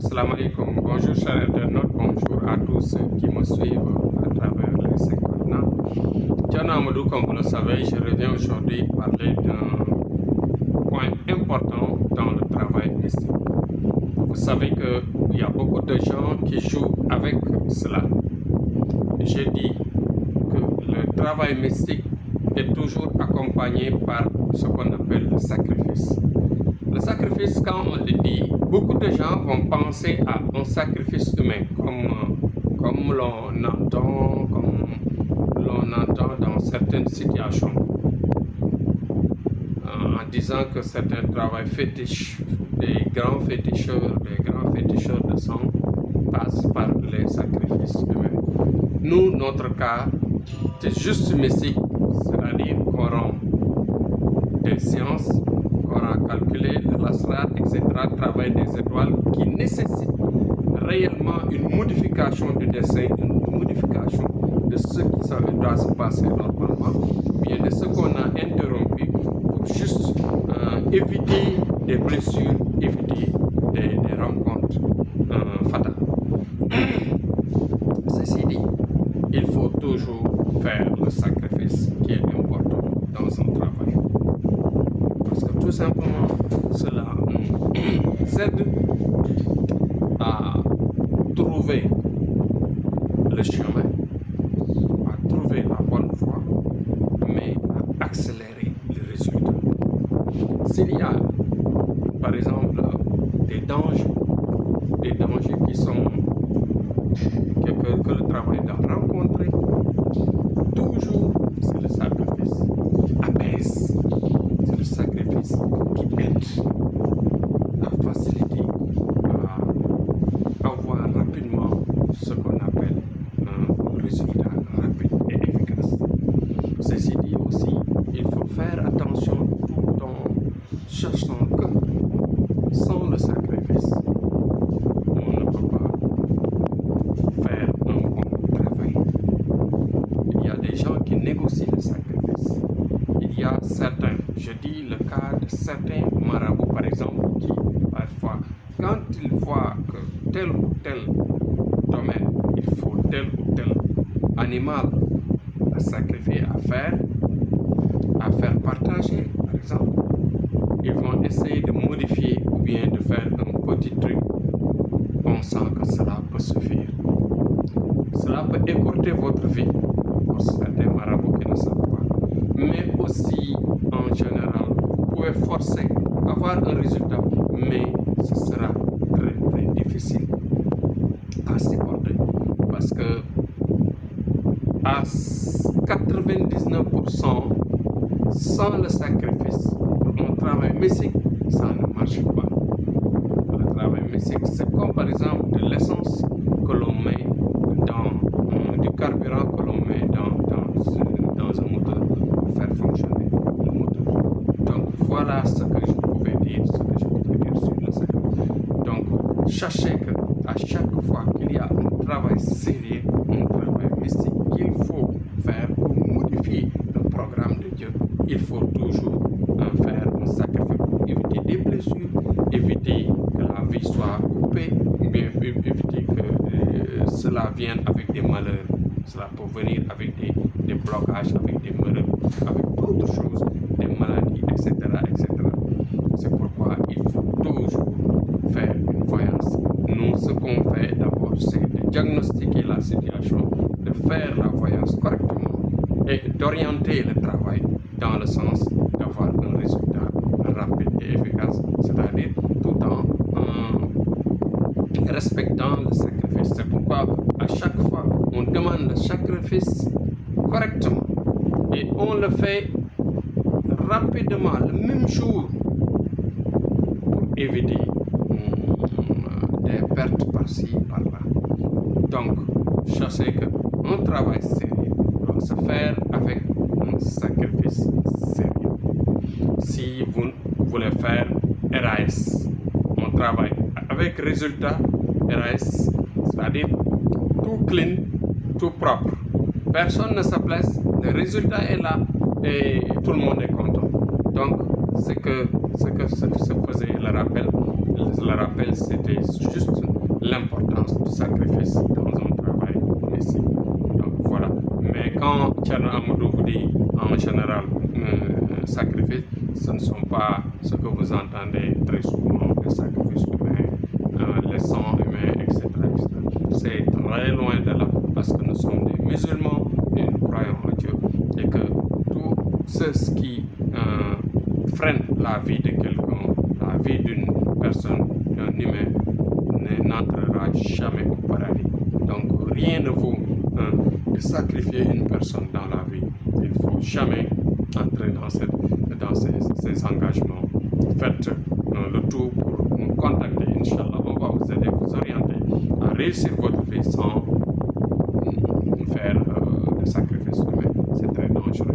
Salam alaikum. Bonjour chers internautes, bonjour à tous ceux qui me suivent à travers les 5 continents. Tiana Amadou, comme vous le savez, je reviens aujourd'hui parler d'un point important dans le travail mystique. Vous savez qu'il y a beaucoup de gens qui jouent avec cela. J'ai dit que le travail mystique est toujours accompagné par ce qu'on appelle le sacrifice. Le sacrifice, quand on le dit, beaucoup de gens vont penser à un sacrifice humain, comme l'on entend dans certaines situations, en disant que certains travail fétiche, des grands féticheurs de sang passent par les sacrifices humains. Nous, notre cas, c'est juste mystique, c'est-à-dire qu'on rend des sciences, qu'on a calculé, l'astral, etc., travail des étoiles qui nécessite réellement une modification du dessin, une modification de ce qui doit se passer normalement, bien de ce qu'on a interrompu pour juste éviter des blessures, éviter des rencontres fatales. Ceci dit, il faut toujours faire le sacrifice qui est important dans son travail. Parce que tout simplement, cela nous aide à trouver le chemin, à trouver la bonne voie, mais à accélérer le résultat. S'il y a, par exemple, des dangers qui sont que le travail doit rencontrer, toujours c'est le sacrifice qui apaise, c'est le sacrifice qui aide à faciliter, à avoir rapidement ce qu'on appelle un résultat rapide et efficace. Ceci dit aussi, il faut faire attention tout en cherchant que sans le sacrifice, on ne peut pas faire un bon travail. Il y a des gens qui négocient le sacrifice. Il y a certains, je dis le cas de certains marabouts par exemple, qui parfois, quand ils voient que tel ou tel domaine, il faut tel ou tel animal à sacrifier, à faire partager par exemple, ils vont essayer de modifier ou bien de faire un petit truc pensant que cela peut suffire. Cela peut écourter votre vie pour certains marabouts qui ne savent pas. Mais aussi, en général, vous pouvez forcer, avoir un résultat, mais ce sera très très difficile à supporter. Parce que à 99%, sans le sacrifice, un travail mystique, ça ne marche pas. Le travail mystique, c'est comme par exemple de l'essence que l'on met du carburant que l'on met dans un moteur pour faire fonctionner le moteur. Donc voilà ce que je pouvais dire sur le sacrifice. Donc sachez que à chaque fois qu'il y a un travail sérieux, un travail mystique qu'il faut faire pour modifier le programme de Dieu, il faut toujours faire un sacrifice pour éviter des blessures, éviter que la vie soit coupée, ou bien éviter que cela vienne avec des malheurs. Cela peut venir avec des blocages, avec des malheurs, avec d'autres choses, des maladies, etc. etc. C'est pourquoi il faut toujours faire une voyance. Nous, ce qu'on fait d'abord, c'est de diagnostiquer la situation, de faire la voyance correctement et d'orienter le travail dans le sens d'avoir un résultat rapide et efficace, c'est-à-dire tout en respectant le sacrifice. C'est pourquoi à chaque fois on demande le sacrifice correctement et on le fait rapidement, le même jour, pour éviter des pertes par-ci, par-là. Donc, sachez qu'un travail sérieux doit se faire avec un sacrifice sérieux. Si vous voulez faire RAS, un travail avec résultat RAS, c'est-à-dire tout clean, tout propre. Personne ne se blesse, le résultat est là et tout le monde est content. Donc, ce que se faisait le rappel, c'était juste ce ne sont pas ce que vous entendez très souvent, les sacrifices humains, les sangs humains, etc. C'est très loin de là, parce que nous sommes des musulmans et nous croyons en Dieu, et que tout ce qui freine la vie de quelqu'un, la vie d'une personne, d'un humain, n'entrera jamais au paradis. Donc rien ne vaut de sacrifier une personne dans la vie. Il ne faut jamais entrer dans ces engagements. Faites le tout pour nous contacter. Inch'Allah, on va vous aider, vous orienter à réussir votre vie sans faire de sacrifices humains. C'est très dangereux.